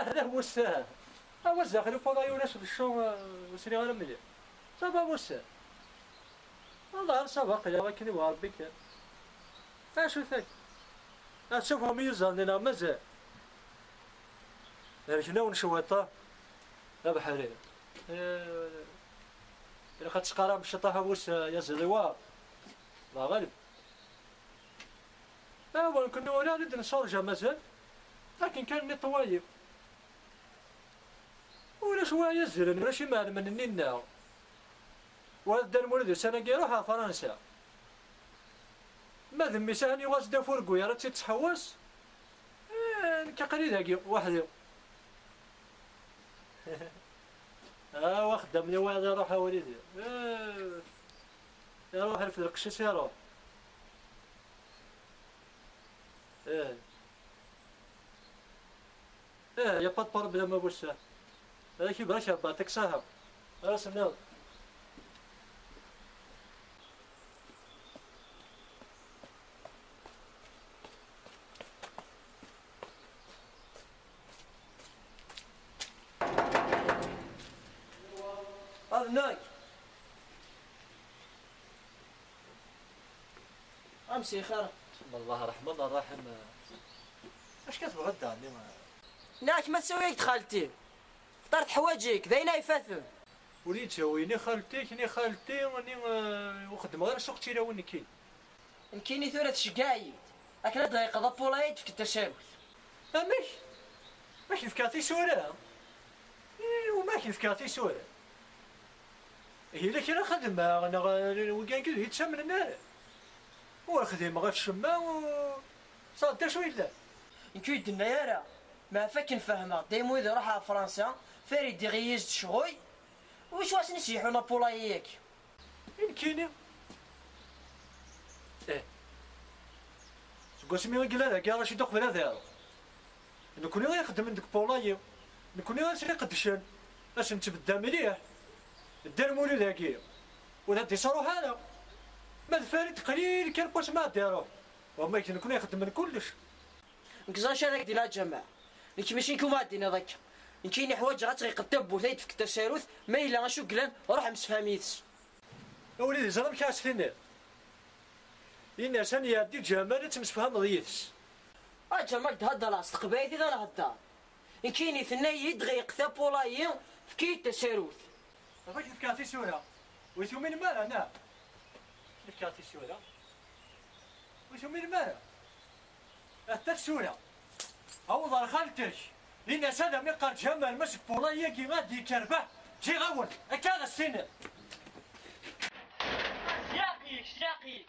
هذا هو السهل. هو الزاخل فضاي ولا الشو وسري غير مليح. صافا هو السهل. والله سبق يا ولكن يبغى ربي كان. اش ثاني؟ شوفهم يزال لنا مازال. شنو نشويطه؟ لا بحالي. إلا خدت قرار بالشطاحة وش يا زليوار الله غالب. أول كنا ولا نريد نشارجها مازال، لكن كان ني طوايب ولا شوية زرن ماشي مال من النينا. ولد المولد سنة يروح فرنسا. ما ذمي سهني واجد فرقو يا راه تتحوس. كقليل هاكي وحدي. خدمني واحد يروح وليدي. يروح في القشيش يروح. يا با بروبليم ابو الساعة. هذا كي بغا بعطيك صاحب. راس الناس. هناك امسي خير. بسم الله الرحمن الرحيم. اش كتبغى الدار ما ناك ما تسويك خالتي اخترت حوايجك ذاينا يفاثم. وليد تسويني خالتي وني وخدم غير سوق تيراوني كي يمكنني ثورة شقايد اكل دقيقة ضبولايد في التساوي. ماشي فكاتي سورة. وماشي فكاتي سورة. هي لك انا خدمة انا وكان كذا يتسمى النار. والخدمة غير الشماء صاد شوي لا. يمكن النيارة ما فك نفهمها دايما اذا راح فرنسا فريد يغيز شغوي وش واش نسيحو نابولايك. يمكن قسمي قال كاع راه شي دوق بلا دارو. نكون غير يخدم عندك بولايو نكون غير نسري قدشان باش نتبدا مليح دار مولود هاكي ولا تصروح هذا ما الفارد قليل كان باش ما داروه وما نكون يخدم من كلش. نكزاش هذاك ديال الجماعة نك ماشي نكون غادي هذاك يمكن حوايج غتغيق الدب وثايد في التساروث ما الا غنشوف كلان روح مسفاميتس. وليدي زرم كاس فينا إن ثاني يدي جمال تمسفهم ضيفس. جمال تهدى لاصق قبايتي ذا هدا يمكن ثناي يدغيق ثابولاي في كي التساروث. أخوك فكاتي سورة ويثو من مال أنا فكاتي سورة ويثو من مال أتت سورة أو ضر خالتك إن سادة مقر جمال مسك بولاي كي غادي كربه تي غول أكاد السنة شاقي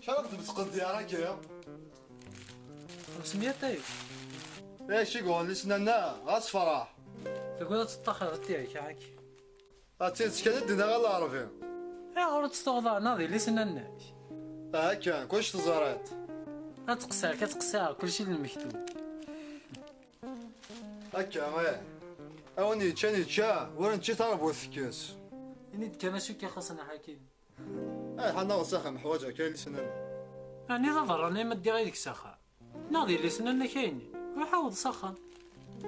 شحال غادي تقد ديالك يا 500 طيب. ايش يقول لي سنانا غاصفراح تقول تطخر تاعك هاك تيتكاد دينا غا العربي. غير تستغضى ناضي اللي سناناك. هاكا كلشي تزرعت. كتقساها كلشي المكتوب. هاكا غير. أوني تشا ورا نتشي تربو الثكاس. نيت كان شو كي خاصنا حاكين. حنا غساخم حوايجها كاين اللي سنان. يعني ضرني ما دير غير ديك الساخه. ناضي اللي سنانا كاينين. وحاول سخن.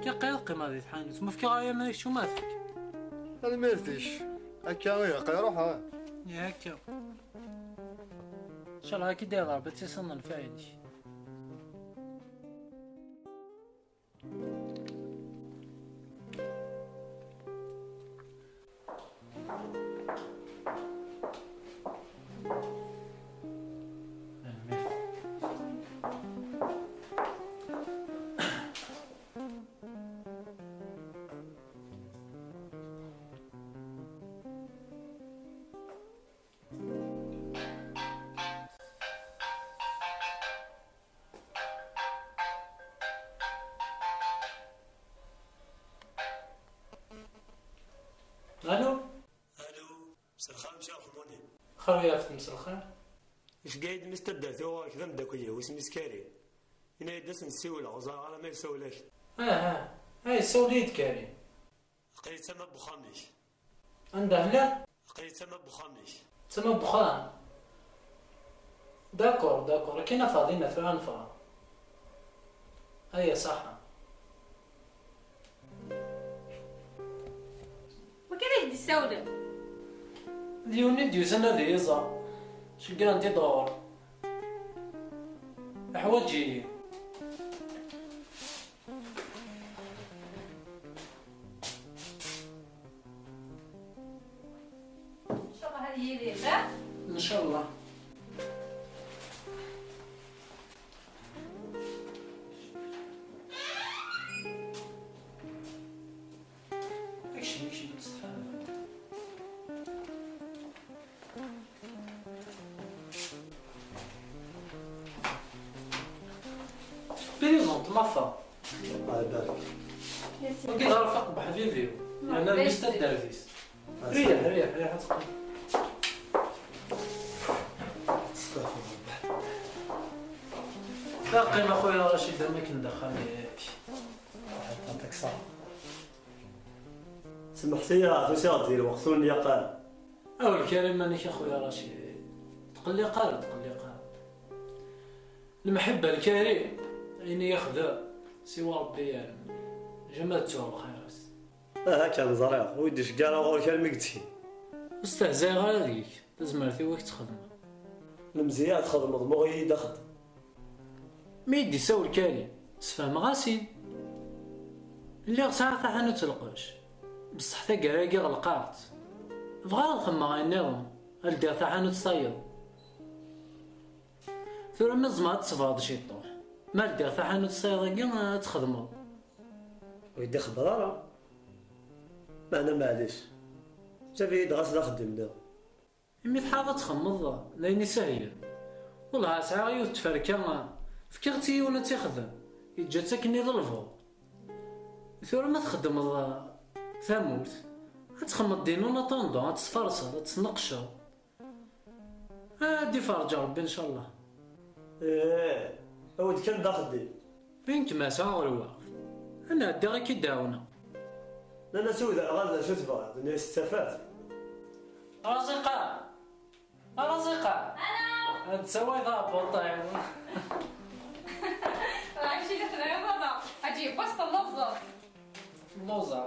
كي قيل قيمه ديال الحانوت مفكي غايا ما شو مالك. أنا مالتيش. هاكا غير قيل روحها. يا هكا. ان شاء الله كي داير ضربة تيصنن فايدش. الو مساء الخير مشا خموني. خويا في مساء الخير. اش قايد مستبدا ثوا كذا مداكلي واسمي سكاري. هنا يدس نسيولا وزار على ما يسولك. هاي سوليد كريم. لقيت تما بخاميش. عنده هنا؟ لقيت تما بخاميش. تما بخان. داكور كاينه فاضينا في عنفا. هيا صح. وكذا يدي السوداء ديوني ديوزنا ديزا شقران دي دور حواجي ان شاء الله هذه هي ليلة ان شاء الله. بريزونت مافا الله يبارك. وكي تعرف اقبح فيفيو انا مستد دارفيس. ريح تقبل. باقي ما خويا رشيد ما كندخل لك عطاك صح. سمحتي يا عرفتي غدير وقتو اليقان. اول كريم مانيش اخويا رشيد. تقول لي قال المحبه الكريم عيني ياخذها سوى ربي يعلم. جمالته الخيرات. هاكا نزرع ويدي شكارا غور كلمة قلتي. استهزاء غير هذيك تزمرتي ويك تخدم. المزيان تخدم ضموغي دخل. ما يدي ساول كريم سفهم غاسين. اللي غسعة حانو تلقاش بصح تا كراكي غلقات. بغا نخمم غير النظام الدير تاع حانوت تصيد. ثم ما زعما تصفاد شي طوح. ما الدير تاع حانوت تصيد كاع تخدمو. ويدي خبرارة. معنا معليش. جافي يد غاس نخدم دا. مي تحاول تخمض لاني سهل. والله ساعة يوت تفركا فكرتي ولا تخدم. يجا تاكني ظلفو. ثم ما تخدم ثموت. تخمض دينونا طوندو تسفرصر تسنقشر. هادي فرجة ربي ان شاء الله. ايه اود كان داخل. بينك ما ساعة الوقت. انا هادي غير كي داونا. انا سودا غادا شو تبغى الدنيا استفاد. رزقة انا تسوي ذا بطيب. عايشين احنا يا بابا اجيب بسطة اللفظة اللوزة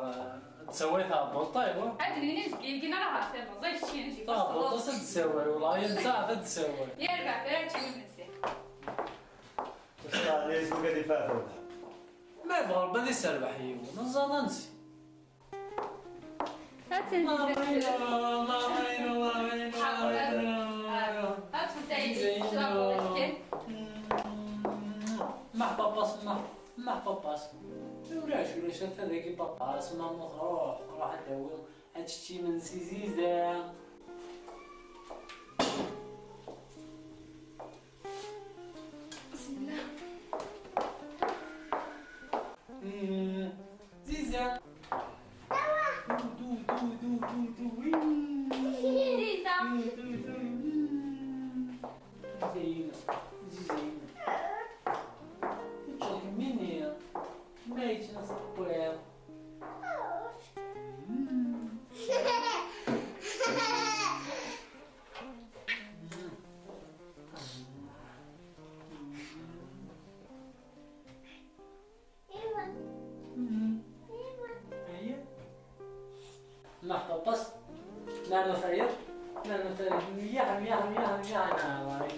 تسوي ذا بطيب. ادري نلقينا راها تما زي الشي نجيب بسطة طاب اللفظة تسوي والله ينسى تسوي. يرجع فيها من نسي ليش بقى اللي فاتوا. ما يبغى ربي يسربح يو نزاد نسي. مع باباس ولاش هذاك باباس ما روح نداوي هادشي من زيزان. بسم الله زيزان دو زينة زينة تشوف مني ما يتنصبر محطوطة لا نفير لا نفير مياه مياه مياه مياه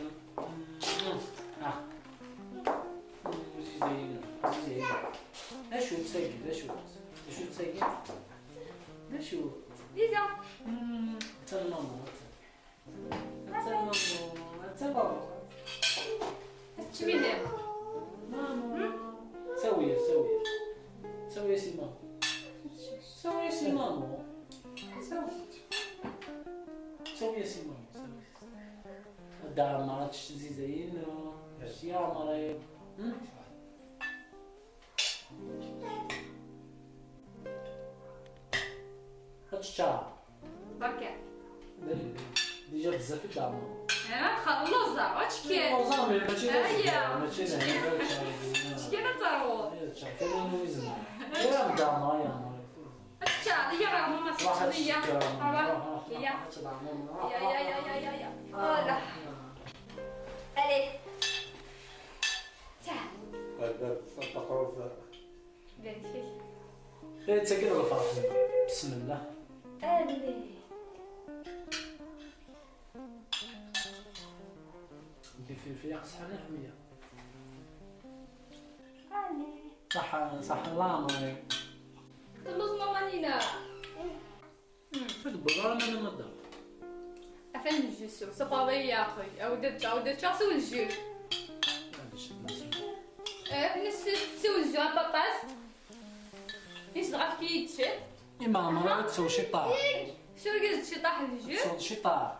زين زين اشو تسجل اشو تسجل اشو ليزا تمام تمام تمام تشميني ماما سوي سي ماما سوي سي ماما سوي سي ماما الدار ما عادش زين الاشياء مريض هاتشا بركة ديجا بزاف الدعم انا تخلصها واش كاين وزامي ماشي هيا. ماشي اش كاين تروض فين ويزن يا الدعم يا اش هي راه ماما سخنيه يا ولا الي تعال هذا تقرب بنت فيك ايه تسكر ولا فرح بسم الله الي في صحة حمية الي صح الله مريض خلص ماما نينا بالبقرة انا ما دام افن الجسو صفاضي يا اخي عودت شاسو الجو نسوي الجو بطاط نصغر كي يتشد إما مرة تسوي شي طاع شو قلت شي طاح الجو تسوي شي طاع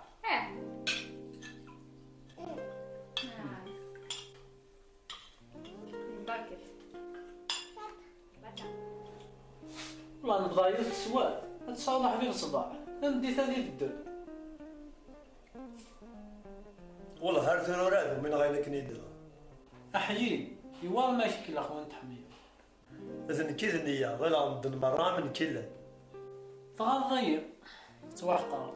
بركت والله نبضايا تسوى تصالح في الصباح ندي ثاني في الدر والله هارث راد من غيرك نيدا أحيي يوال ما يشكل أخوان تحمية إذن كذا نية غير عند المرة من كلا فغال ضيق توحقا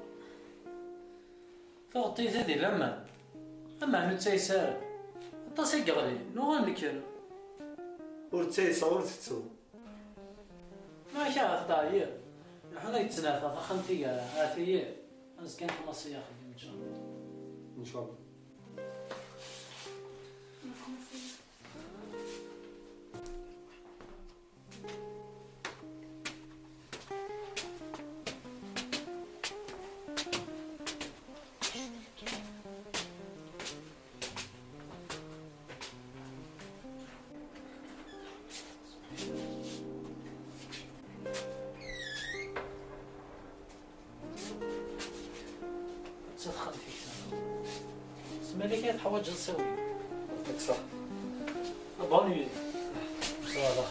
فغطي ذي لما أما نتساي سار الطاسي قغلي نوغان نكر ورتسيسا ورتسو ما شاء ضايق نحن يتنافى فخنتي آثية أنس كان خمسة ياخذ إن شاء الله إن شاء الله تدخل فيك سمالي كي تحوج نسوي لك صح بوني صافا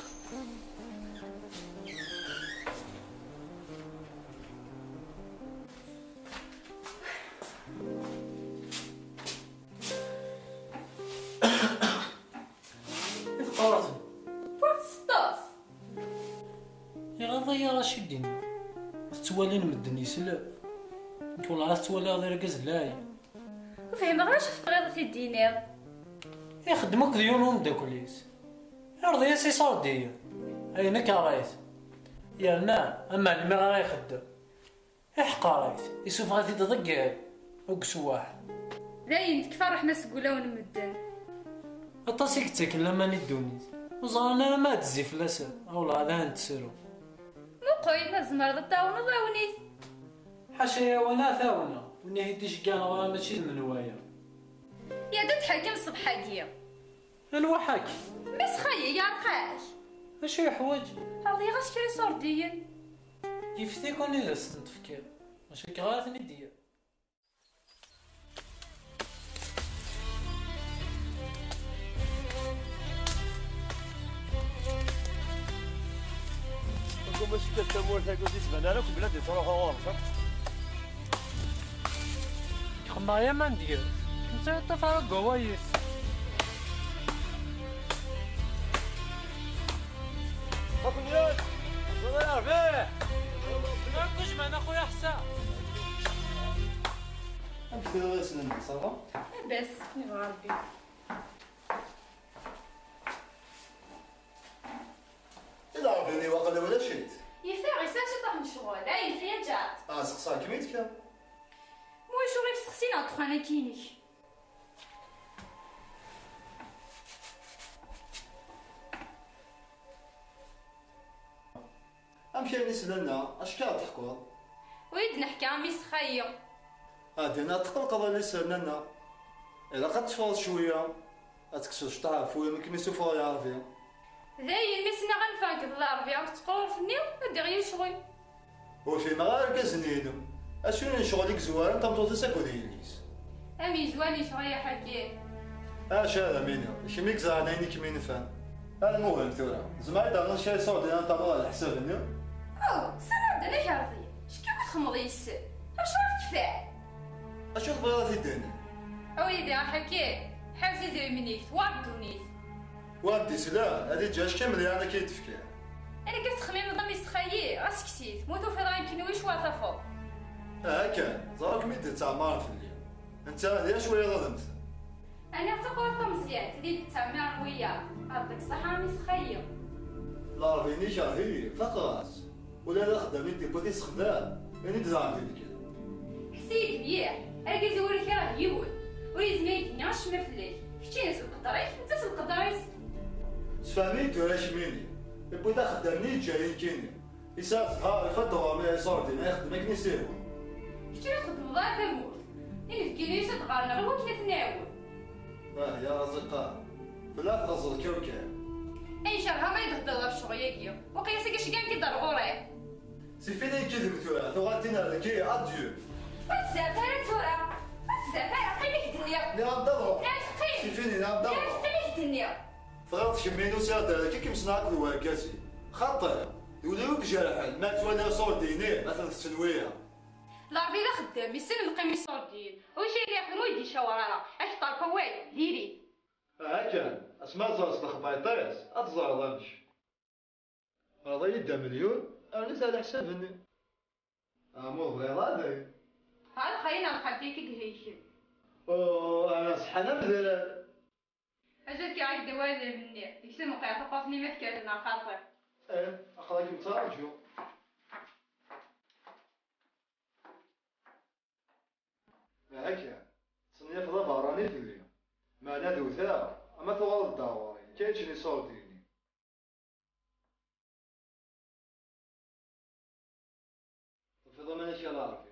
قراتن بورتستوس يا غضي راشد الدين تولين مدني سلا نقول عاد تولي غير ركز لاي وفهم غير شفت غير في الدينار يخدمك ديونهم داكوليس ارضي يا سي صاردي اينك رايت يا نا اما اللي ما يخدم احقاريت يسوف غادي تضقع وكسواح داين تكفى رحنا سقولا ونمدن الطاسيك تاكل ماني الدونيت وزارنا ما تزي في لاسا اولا هذا نتسرو مقوي ما زمر ضاون ضاونيت حاشا يا وانا ثاونا ونهي تشكان راه ماشي المنوايا يا دا تحكم صبحاكيا انوا حاكي بس خيي يا رقاش اشي حوايج هاضي غاش كري صورديين يفتيكوني لا تفكير ماشي كغاثني ديال ماشي كتمول تاكل ديس بنانك وبلاد تروحوا غورك ما يا من دير انت تفرق كويس حكم ياك والله يعرفيه نركش معنا خويا حسان امشي غير سنن صافا بس يا ربي الا عرفيني واقيلا ولا شيت يفيغ يساكي طاح من شغل عاين الحياة جات سقساك ميتك موي شغل تسقسينا طخ انا كينيك امشي نسلنا اش كان تحكوا ويد نحكي عمي سخير دينا تقلقض اللي سننا الا قد تفوض شويه اتكسر شطاع فويا ما كيما يسوفوا يعرفيا ذاين ميسنا غنفانك الله ربي راك تقور في النيو ندير غير شغل وفي مغار كازنيدم اشنو شغلك زوار انت مطوطي ساكو دياليس امي زواني شغل حكي اش هذا مينا شميك زعنا عينيك مين فان المهم ثورة زعما دابا شي صوت انا طلع على حساب النيو او سلام دنا كارضي شكون تخمض يسر واش راك كفاح اشوف بغيتي ديني ويدي حكي حاول تدير منيك وعدوني وانتي سلا هذه جاش كامل انا كيتفكر انا كنت تخمم نظام يسخيي غاسكتيت موتو في راه كنوي شوا طافو كان زارك ميد تعمر في الليل انت هذه شويه ظلمت انا تقول مزيان تدي تعمر ويا عطيك صحه مسخيه لا ربيني شاهي فقاس ولا لا خدامين دي بوتي سخدام يعني تزعمتي لك حسيت بيح انا كزورك راه يول ويزميك نعش ما فليك كنتي ناس القدريس انت القدريس تفهميت ولا شميني البوتا خدامني جايين كيني يساعد ها الفتوى ما يصورتي ما يخدمك نسيبو كنتي نخدم ضاع تموت يعني في كيليس تغارنا غير وكنا تناول يا رزقا بلا تغزر الكوكب اي شهر ما يدخل في شغلك وقياسك اش كان كيدار غوري سي فيني كذب ثورة ثواتينا لكي اديو زعفان تورا زعفان قيمك الدنيا نعم دابا علاش سي قيم فيني نعم دابا علاش قيمك الدنيا فغلط شمينو ساعة كي كيمسناك الواكاسي خطر يوليوك جرحان ما توانا صور ديني مثلا السنوية لا ربي لا خدام يسن نقيم صوردين واش اللي يخدمو يدي شوارع اش طالبه والو ديري كان اسمع زرس الخبايطيس اتزرضنش هذا يدا مليون انا على حسابني مو بغير هذا هذا خلينا نخليك كهيشم انا صحنا مزال اجل كي عاد دوالي مني يسمو قاعد تقاطني ما فكرنا خاطر اخلاك متراجو هكا صنيف ضبا راني في الليل ما نادو ثا اما ثوال الدواري كيجني صوتيني في ضمن اشياء لا اعرف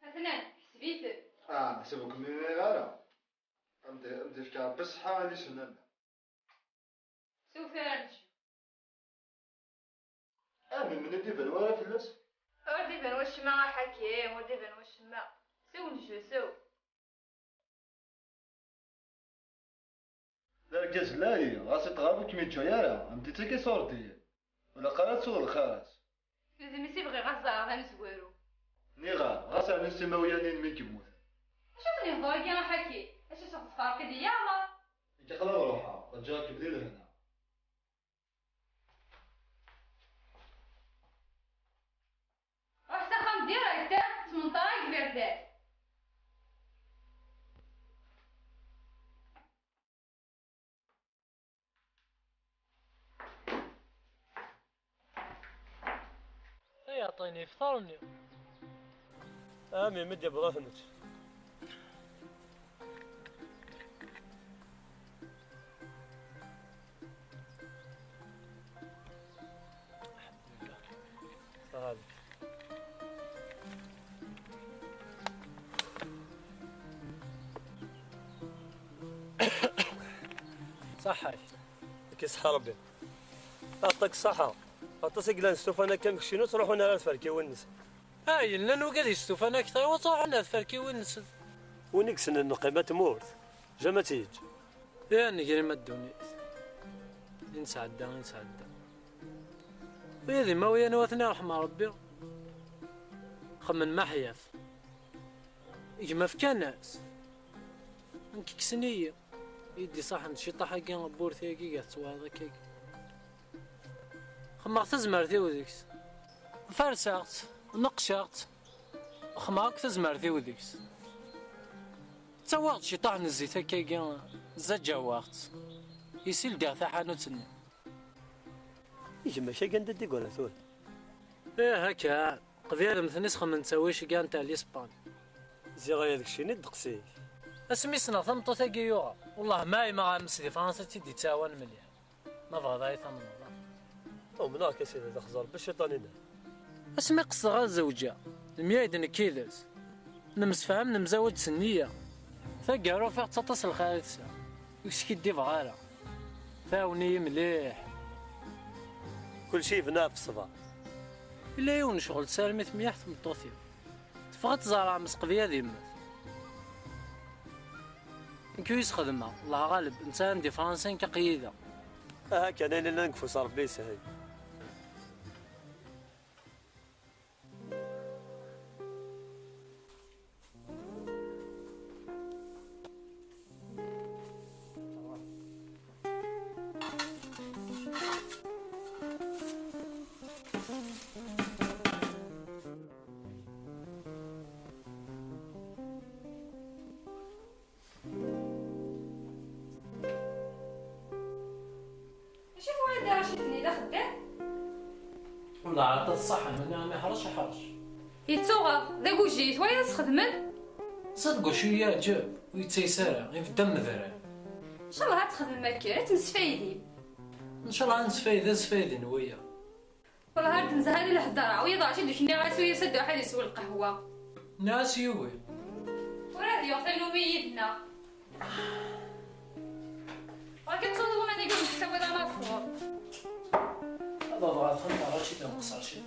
حسنان حسبيت نحسبك من غيره امدي فكار بصحة اللي سننا سوف نرجع من الدبن ولا فلس ودي بن وش ما حكيم ودي بن وش ما سو نشو سو لا كاس لاي غاسي تغابك مي جايرة امدي تاكي صورتي ولا قرات صور الخاص لازم يسيبغي غزة هذا مزوارو نيغا غاسي عن السماويانين من كيموت شوفني هضور كي حكي اش شخص فارق دي يلا انت قلب روحها رجاك بديل هنا واش تخم ديريكت 18 بردات اي اعطيني فطرني امي مدي بغفنت هذا صحي كي صحة ربي يعطيك الصحة عطاسك لانستوف انا كم كشينو تروحوا انا الفركي ونس لانه قال يستوف انا كثر وطلعنا الفركي ونس ونكسن النقيمة تموت جا تيج. يا نقري ما الدنيا نسعدا ويا ذي ما ويا نوثني رحمة ربي خمن ما حياف يجمع في كناس انك كسنية يدي صح نشيطة حقي غبور ثيقي قاعد تسوى كيك خمغت تزمر ثيو ذيكس فرساغت نقشاغت خمغك تزمر ثيو ذيكس تسوغت شيطان الزيت هكاكي زجا وقت يسيل داغ حانوتني يجمع شي كان ديك ولا ثول. ايه هكا قبيله مثل نسخه من نسويش كان تاع الاسبان زي غايا داك الشيء ندقسيه. اسمي سنة ثمطو ثاقي يوغا والله ما غامس دي فرنسا تيدي تاوان مليح ما بغا ضاي ثمن والله. او مناك يا سيدي تخزر بالشيطانين. اسمي قصة غير زوجة الميايد نكيدس نمسفهم نمزوج سنية ثاقي رفع تتصل خالتسا وش كيدي بغالا ثاوني مليح كل شيء بناء في الصباح. إلا يون شغل سالمي ثمياح ثمطوثيو تفغت زارع مسقبية ذي مات نكويس خدمة الله غالب إنسان دي فرنسين كقيدة. هاكا انا اللي نقفو صار بليس هاي. والله عطات الصحة من ما يحرش يتسوغ ذاك وجيت ويا تخدمن صدقوا شوية جاب ويتسيسارة غير في الدم ذرا ان شاء الله تخدم ماكيرة تنسفايدي ان شاء الله نسفايدي نويا والله هاد نزهالي الهضرة ويا ضاعتي دوك الناس ويا سدو واحد يسوي القهوة ناس يوي وراه يعطينو ميدنا ولكن تصدقوا ما نقول نسوي ذا نصور هذا ضغط خلطة راشي تنقصر شي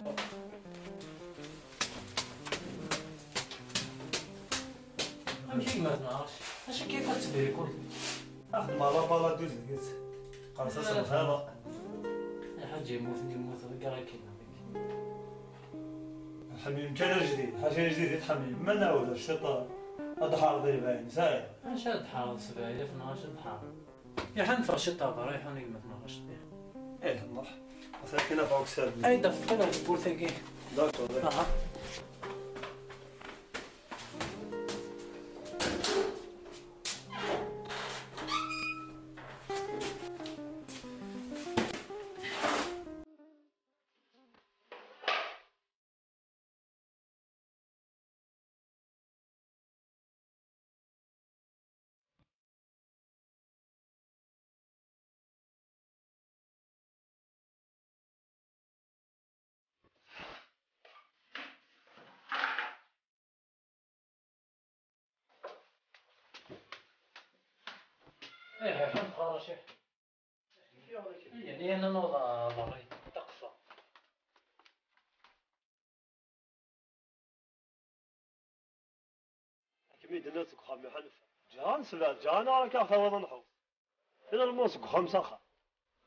امشي ما تنعرفش اش كيف تبري كل اخذ مالا بالا دوز قلت قرصص الهضا حاجة يموت غير كيما الحميم كان جديد حاجه جديده الحميم ما نعود الشيطان هذا حار ذي باين ساير اش هاد حار سبايا في نهار شد حار يا حنفر شتا رايح انا ما تنهارش ايه الله مساكين فوق سالب اي دفنا البورتغي داكور ايه حن خلاص يعني انا نوضع ضري تقفى كمية الناس خامي حنف جان سلال جان على كاخذ وضع نحوس هنا الموسك خمسة خا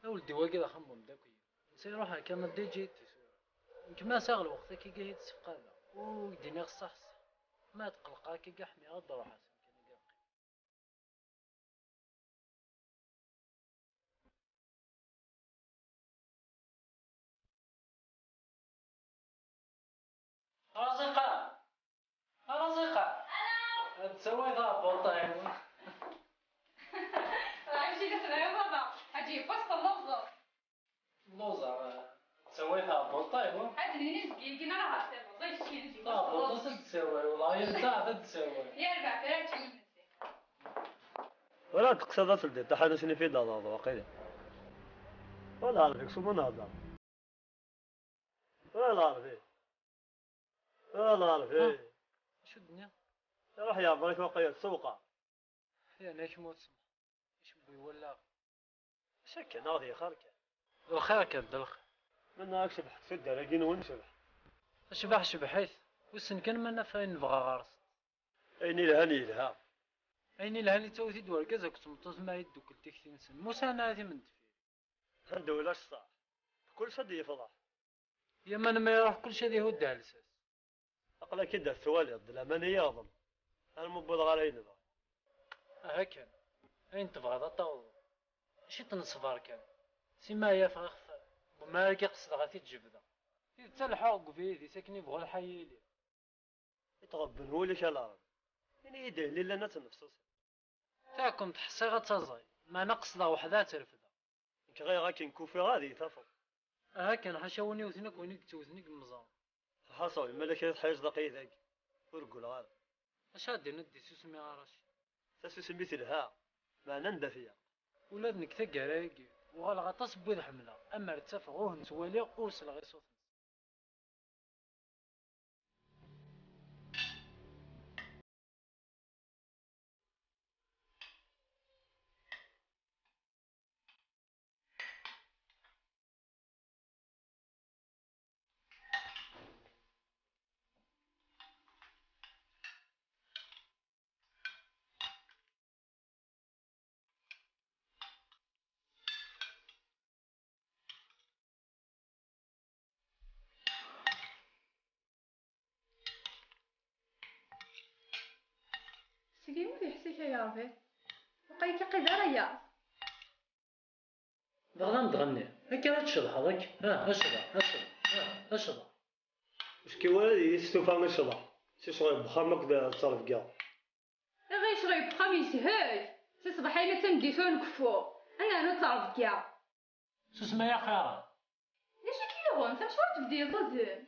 يا ولدي واقيلا خمم داكوي نسي روحها كما دي جيت يمكن ما ساغل وقتها كي قايد السقالة ويديني غصح ما تقلقا كي قحمي غد روحها رزقة تسوي ذا بورطين عايشين دخل يا بابا اجي فصل اللوزة لوزة تسوي ذا بورطين هاد اللي نسقي يمكن انا هاتف والله شي نجي لا بورطين تسوي والله ينتع تسوي يا ربع فرات شي ولا تقصد تلدي تحنا شنو في هذا واقيلا ولا عارفك شو من هذا ولا عارفك ولا عارفك شو الدنيا راح يا بريك وقيت السوقه يا ناش موت ايش بي ولا شك ناضي خارك الخير كدلخ منك شبح في الدرجين ونشبح شبح حيث وسن كان ما فاين نبغى غارس اي نيلها عيني لهاني توثي دوار كذا كنت متصل يدوك التكتين سن موسى انا هذه من دفير ندولاش صح كل شد يفضح يا من ما يروح كل شيء هو الدالساس أقلا كده الثواليض لا من ياضم أنا مبلغ على ينبغي هكا أين تبغى ذا طاوض شي تنصفار كان سيما يا فخ وما لقى قصد غاتي تجبده تلحق في ذي ساكن يبغى الحي لي يتغبن هو اللي كالعرب يعني يديه لي لنا تنفسس تاكم تحسي غتزاي ما نقصد وحدها ترفدها غير غاكي نكوفي غادي تفضل هكا حشاوني وثنك وينك توثنك المزار حصل الملك يتحيز دقي ذاك ورقل غاد اش غادي ندي سوسمي عرش تاسو سميت لها ما نندى فيها ولادنك تقراقي وغالغا تصبو ذا حمله اما رتفغوه نتوالي اوصل غي صوت سيدي في حسيك يا ربي بقيت قدريا بغدا نتغني هكا لا تشضح هذاك اشضح اشضح واش كي والدي يستوفى من الشضح شي شغل بخامك دا تصرف كاع غير شغل بخميس هاي تصبح الا تنديسو نكفو انا نطلع كاع سوسما يا خيرا ليش كيلون فمشوار تبدي ضد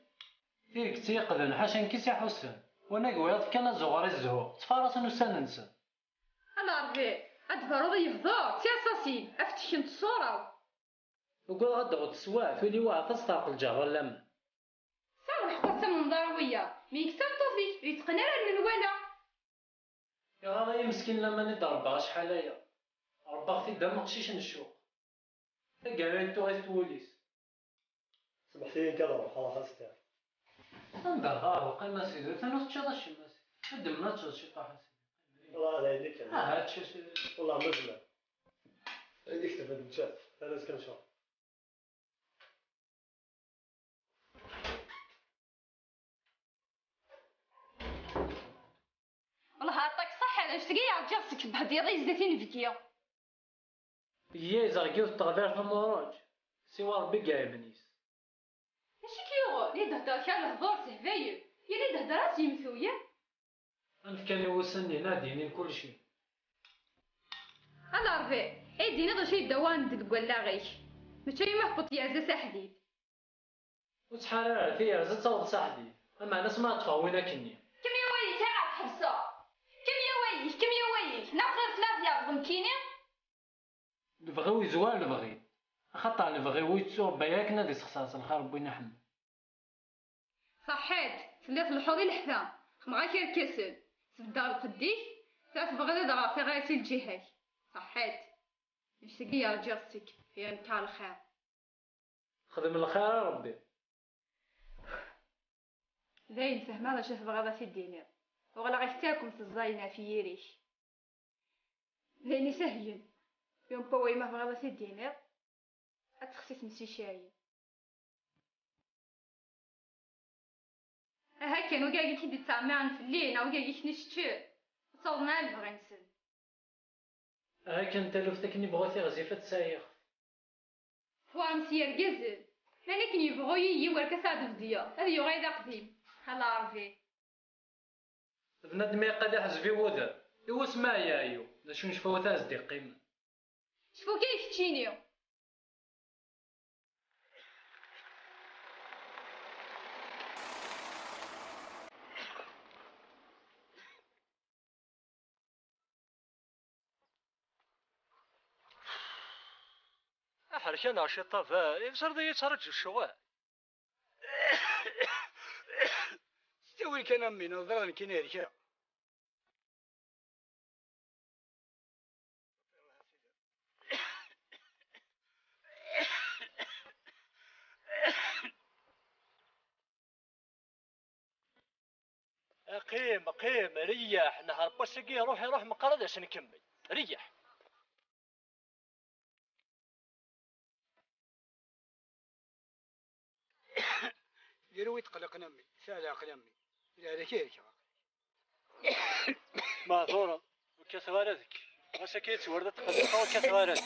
فيك تيقذن حاشا كيس يا حسن وانا قويض كان زغار الزهو تفارس نسان ننسى انا ربي ادفرض يفضل تياساسين افتش انت الصورة وقول غدا تسواع تولي واعر تستعق الجار لما ساو الحقوق من ضروية ميك سانتوفي يتقنر من ولا يا غالي مسكين لما ندربها شحال هيا رباغتي دم مقشيش نشوق قالت غير توليس سمحتي كذا روح خاصتها ندرها وقيمة سيدي ثانوس تشاطا شي ماسي خدمنا تشاط شي طاحة سيدي والله هذا يديك هاتشي والله مزمع يديك تفد مشات انا سكن شهر والله عطاك صح على اش تقيا جاسك بهدي ريز داتين فيديو يا زرقيو التغدار في المروج سوا ربي قايم منيس ماشي كيغو لي دهدر كان الهضور سهبايب يا لي دهدرات يمثويا انت كان يوصلني ناديني كل شيء انا ربي ايدي نضر شي دوان دك ولا غيش ماشي مهبط يا زا حديد وتحرر فيها زاد تصوت صاحبي اما انا سمعت فاوينا كني كم يا ويلي تعب حبسه كم يا ويلي ناخذ ثلاث يا ضمكيني نبغيو يزوال نبغي خطا نبغيو يتسوق بياك نادي سخصاص الخير بينا حنا صحيت سليت الحوضي الحفام خمغا كير كسل تبدا القديش تعرف بغدا دغا في غايتي الجهاز صحيت نشتقي يا رجالتك هي نتاع الخير خدم الخير يا ربي زين فهم هذا شاف بغدا في الدينار وغلا غيفتاكم في الزاينة في يريش زيني سهين يوم بوي ما بغدا في الدينار اتخصيص مسي شاي هكا وكاع كي دي تعمرن في الليل او كاع كي نشتي صورنا البغي نسن هاك انت لفتكني بغيتي غزيفة سايخ فوام سير جزل مالك يبغوا يورك سعد فديا هذا يغير قديم هلا عرفي بنادم يقاد يحزبي وذا يوا سما يا ايو شنو نشفاو تاع صديق قيمة شوفوا كيف تشينيو حركة ناشطة فيفسر ذي يترجو الشواء استوي كان أمي نظرا كنير كا قيم ريح نهار باسكي روح مقرد اش نكمل ريح. يروي تقلق نمي سال عقل امي الى هذاك ياك معذورة وكاس غاردك واش كيت ورده تقلق وكاس غاردك.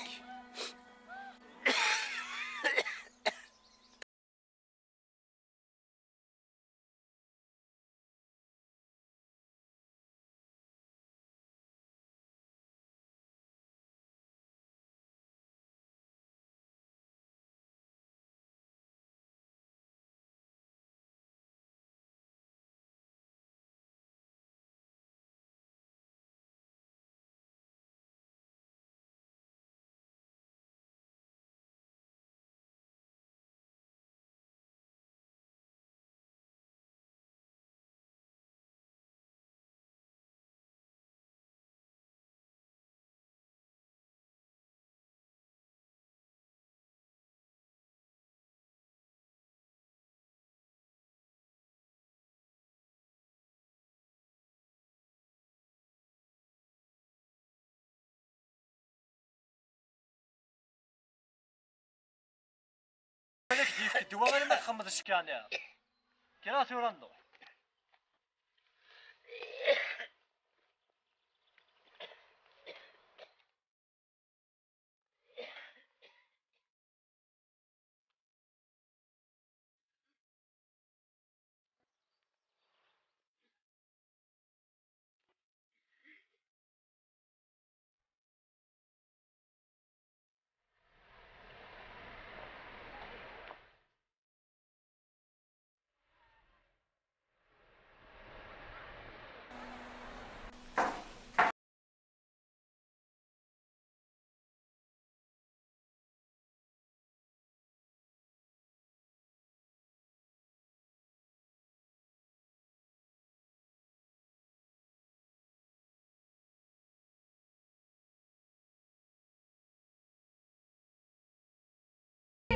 هذاك ديف الدواء انا ما تخمضش كان كراتي ولا نروح.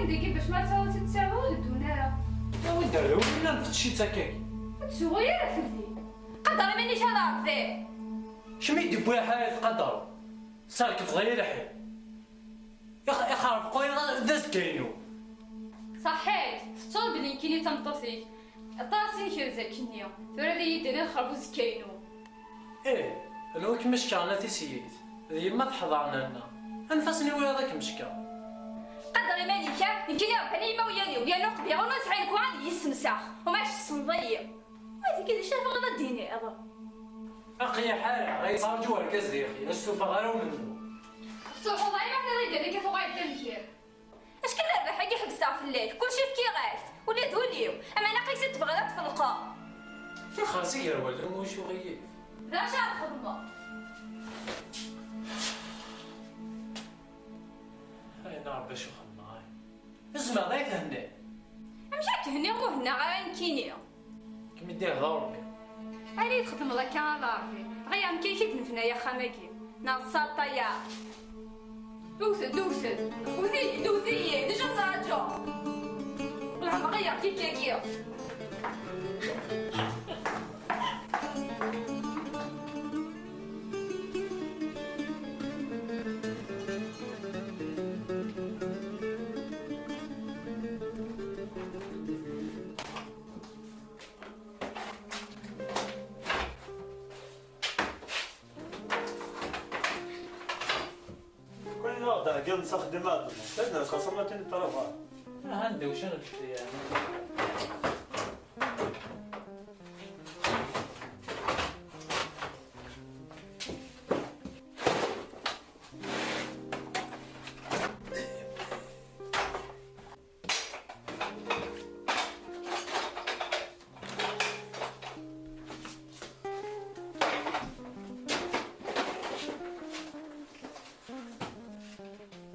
ديكي باش ما تصاوبش تساوي الدنيا. يا وين دارو ولا نفتشي تاكاكي. تسوغي راه فدي. قدر مانيش هضرت فيه. شمي دي بويا حايت قدر. سالك صغير حي. يا خارف قوي داز كاينو. صحيت. تصور بلي كيني تمطوسيك. طاسين كيرزا كنيا. ثورا دي يدنا خربوز كاينو. ايه لو كمشكا انا تيسيت. ذي ما تحضرنا لنا. انفسني ويا ذاك مشكا. قدر مالكا يمكن يربحني ما ويا نقبي غير نسعين كوان يسمسخ وماش الصنضيه هذيك اللي شافه غدا الديني ابا اخي حاله غيصار جوا الكاز يا اخي السوفا غير منه صح والله ما حنا غير ديك فوق الدنيا اش كان ربح حاجه حبسها في الليل كلشي في كيغات ولا دوليو اما انا قيست تبغى لا تفلقا في خاسير ولا موش وغيب لا شاف خدمه هاي نعرف باش خدمه اسمع ضيف هنا مشاك هنا وهنا غير كينيا كم يدير ضربي علي تخدم الله كان ضاربي غير مكيكي تنفنا يا خماكي ناصا طيار دوسد دوزي ديجا ساجو والعم غير كيكي قل نستخدم هذا لأن خاصمتين الطرفات عندي وشنو يعني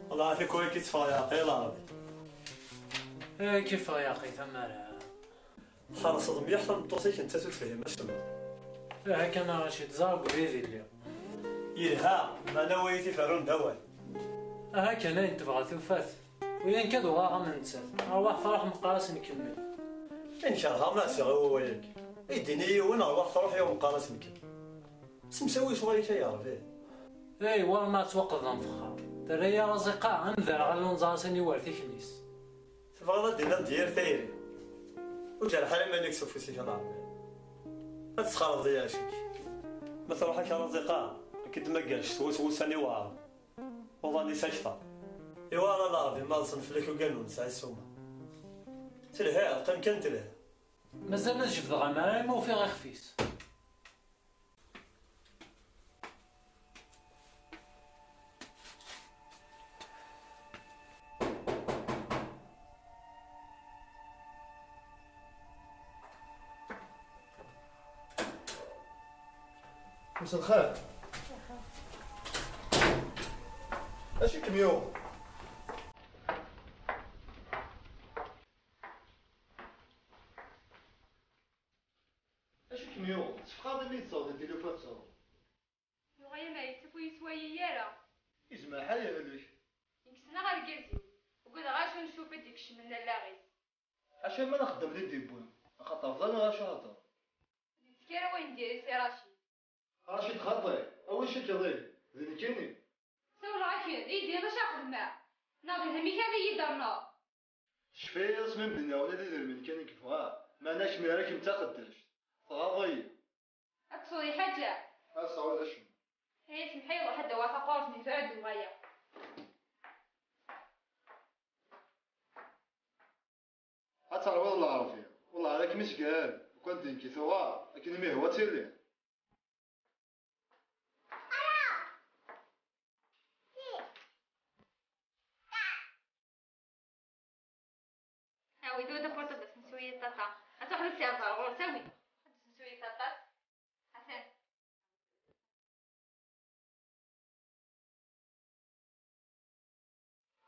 والله في كوي كيف يا قيلا كيف يا اخي ثمار خلاص ضم يحلم توصيك انت تفهم اشنو هكا انا غاشي تزاوق بيدي اليوم يلها ما نويتي فرون دول هكا انا تبغى ثوفات وين كذا غا من نسات واحد فرح مقاس نكمل ان شاء الله ما سيغ هو وياك يديني وين اروح تروح يوم قارس مكان سمساوي شغلي يا ربي. اي والله ما توقف نفخر دريا رزقا انذر على نزاسني وارثي كنيس تبغى دينا دير ثيري وجا الحال ما نكسب في سيكا نعرف تسخر ضيا شيك ما تروح هكا رزقا كنت ما قالش توسوسني واعر وظني ساشطه ايوا انا ضاربي ما نصنف لك وقالوا نسعى السومه تلها قم كان تلها مازال نجبد غمار ما وفي غير خفيس. مساء الخير. اش الكميون؟ اش الكميون؟ شحال اللي تصاوب التليفون تصاوب؟ وغاية ما يتفو يسوايا يارا يسمع حالي عليك. يكسنا غير كازيو وقول غاش نشوف ديك الشمنة لاغي عشان ما نخدم لي ديبون خاطر ظل غاش هضر. تسكيرا وين ديري سي رشيد؟ رشيد خاطي اول شي كيضيع زين كيني. سول رشيد يدي باش اخدمه ناضي همي هذا يدرنا. شفايا اسمي بنا ولا دير من كان كيفها ما ناش ميراك نتا قداش صغاضي اقصدي حاجة اسعود اش هي سمحي الله حدا واثق قارتني تعد وغاية عتعرف والله عرفيا والله عليك مش قال وكنت دينكي ثوار لكن ما هو تيلي هاوي دودة فرطة بس نسوي التطا أتوحد السيارة غور سوي نسوي التطا حسن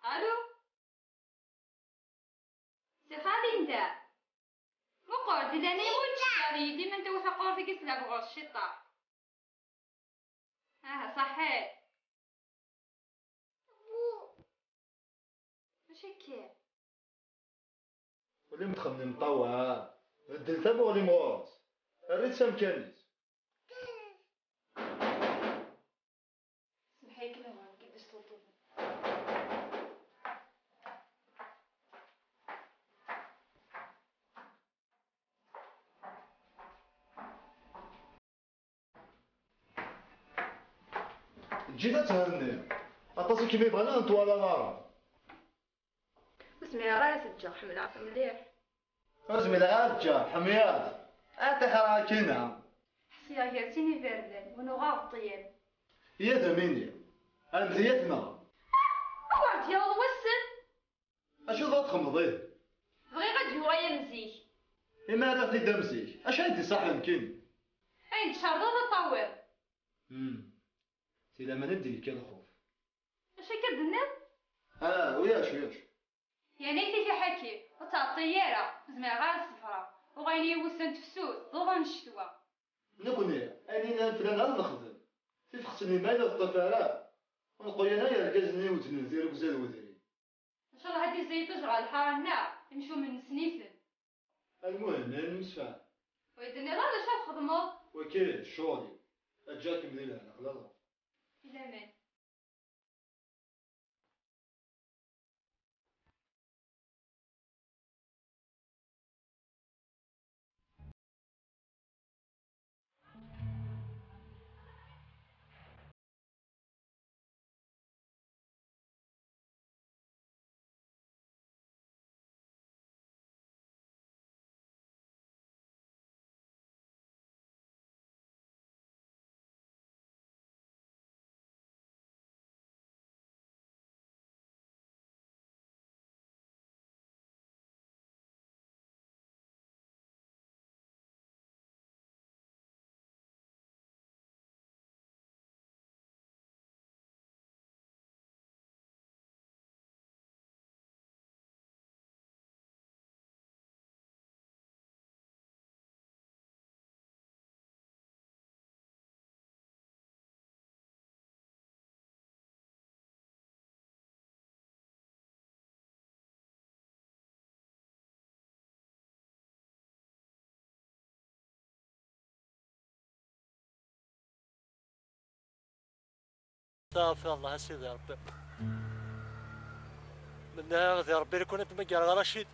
ألو سي خالي انت مقعد إذا أنا يموت شكاري ديما انت وثقور في كسلك غور الشطار صحيح ماشي كيف ولي متخمم مطوع الدل ثابو ولي مغاص الريت سامكانيت سمحي كنا ما كيفاش تطلب جيت تهني عطاسي كيما يبغينا نطوالا نارا اسمعي راه سجل حمل عفا مليح ازمي العاجة حميات اعطي حراكينا حسيا يرسيني فردان ونغاض طيب يا دميني انزيتنا أقعد يا والله وسن اشو ضغط خمضيه بغي غادي ورايا مزيك إما هذا في دمسيك اش انت صح يمكن عند شرطة تطور سيلا ما ندي كي الخوف اش كدنب وياش يعني في حكي وتاع الطيارة زعما غير الصفرة وغايني يوسن تفسوس ضوضن الشتوى نكوني اني فلان غير نخدم في خصني مال الطفالة ونقول انايا الكازني وتنزير وزاد وذري ان شاء الله هادي زي تجرى الحارنا يمشوا من سنيسن المهم نمسفع ويدني لا لاش تخدمو وكيل شغلي اجاك مدينة خلاص الى من صافي الله سيدي يا ربي. من يا ربي يكون انت مقال رشيد.